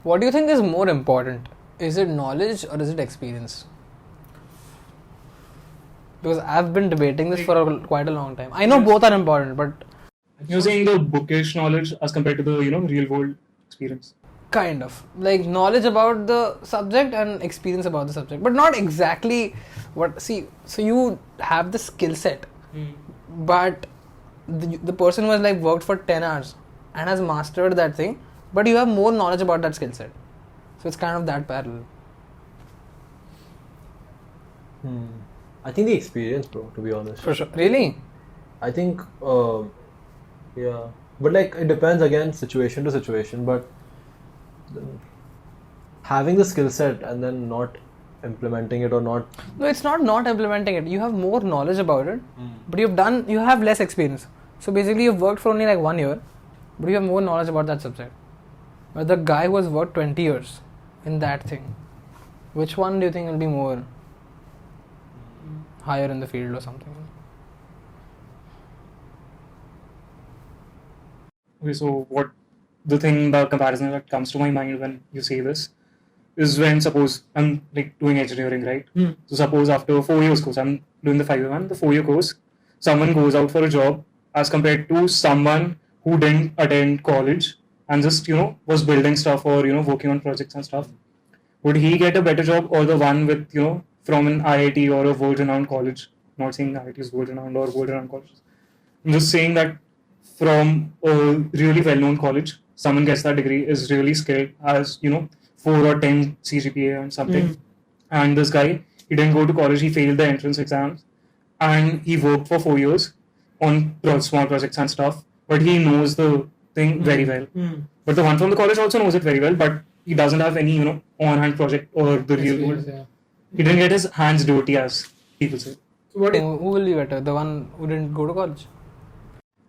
What do you think is more important? Is it knowledge or is it experience? Because I've been debating this for quite a long time. I know both are important, but You're saying the bookish knowledge as compared to the real world experience. kind of like knowledge about the subject and experience about the subject, but not exactly what. See, so you have the skill set, but the person who has like worked for 10 hours and has mastered that thing, but you have more knowledge about that skill set. So it's kind of that parallel. I think the experience, bro, to be honest. For sure. Really? I think, yeah. But like, it depends again, situation to situation. But having the skill set and then not implementing it or not. No, it's not implementing it. You have more knowledge about it, but you have less experience. So basically, you've worked for only like 1 year, but you have more knowledge about that subject. But the guy who has worked 20 years in that thing, which one do you think will be more higher in the field or something? Okay, so the comparison that comes to my mind when you say this is when suppose I'm like doing engineering, right? So suppose after 4 years course, I'm doing the 5-year one, the 4-year course, someone goes out for a job as compared to someone who didn't attend college and just was building stuff or working on projects and stuff. Would he get a better job or the one with from an IIT or a world-renowned college? Not saying IIT is world-renowned or world-renowned colleges. I'm just saying that from a really well-known college, someone gets that degree, is really skilled, has 4 or 10 CGPA and something. And this guy, he didn't go to college, he failed the entrance exams, and he worked for 4 years on small projects and stuff. But he knows the thing very well. But the one from the college also knows it very well, but he doesn't have any on-hand project or the real world. Yeah. He didn't get his hands dirty, as people say. Who will be better? The one who didn't go to college?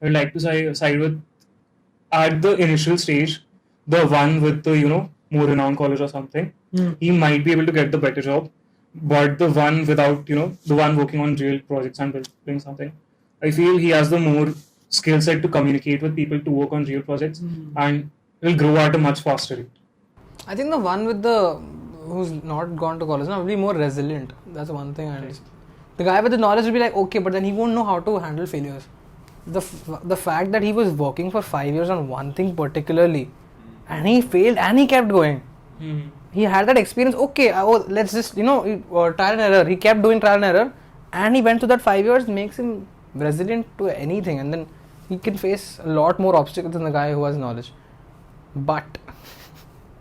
I would like to side with, at the initial stage, the one with the more renowned college or something. He might be able to get the better job, but the one without the one working on real projects and building something, I feel he has the more skill set to communicate with people, to work on real projects, and will grow at a much faster rate. I think the one who's not gone to college will be more resilient. That's one thing I understand. The guy with the knowledge will be like, okay, but then he won't know how to handle failures. The fact that he was working for 5 years on one thing particularly, and he failed and he kept going. He had that experience. Okay, let's just trial and error. He kept doing trial and error, and he went through that 5 years. Makes him resilient to anything, and then he can face a lot more obstacles than the guy who has knowledge. But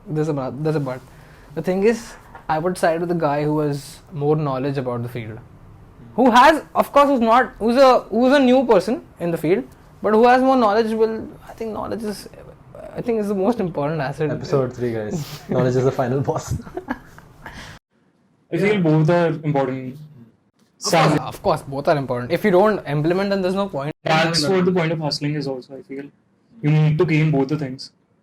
there's a but. The thing is, I would side with the guy who has more knowledge about the field. Who has, of course, who's a new person in the field, but who has more knowledge I think knowledge is the most important asset. Episode 3, guys. Knowledge is the final boss. I feel both are important. Of course, both are important. If you don't implement, then there's no point. That's what the point of hustling is also, I feel. You need to gain both the things.